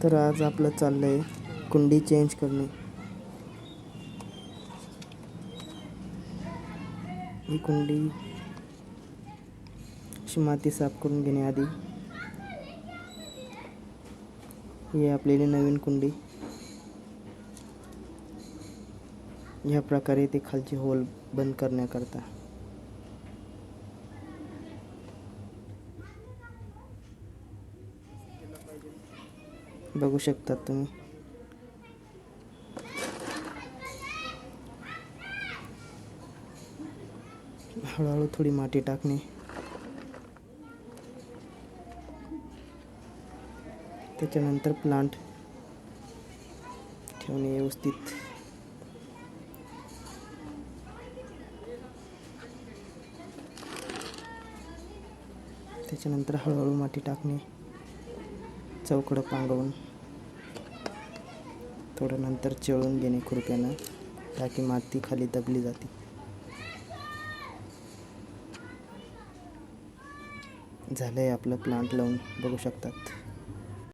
तर आज आपलं चाललं आहे कुंडी चेंज करणे. ही कुंडी अशी माती साफ करून घेण्याआधी ही आपल्याली नवीन कुंडी ह्या प्रकारे ते खालचे होल बंद करण्याकरता बघू शकतात तुम्ही. हळूहळू थोडी माती टाकणे, त्याच्यानंतर प्लांट ठेवणे व्यवस्थित. त्याच्यानंतर हळूहळू माती टाकणे, चौकडं पांगवून थोडं नंतर चेळून घेणे खुरप्यानं, ताकी माती खाली दबली जाते. झालंय आपलं प्लांट लावून, बघू शकतात.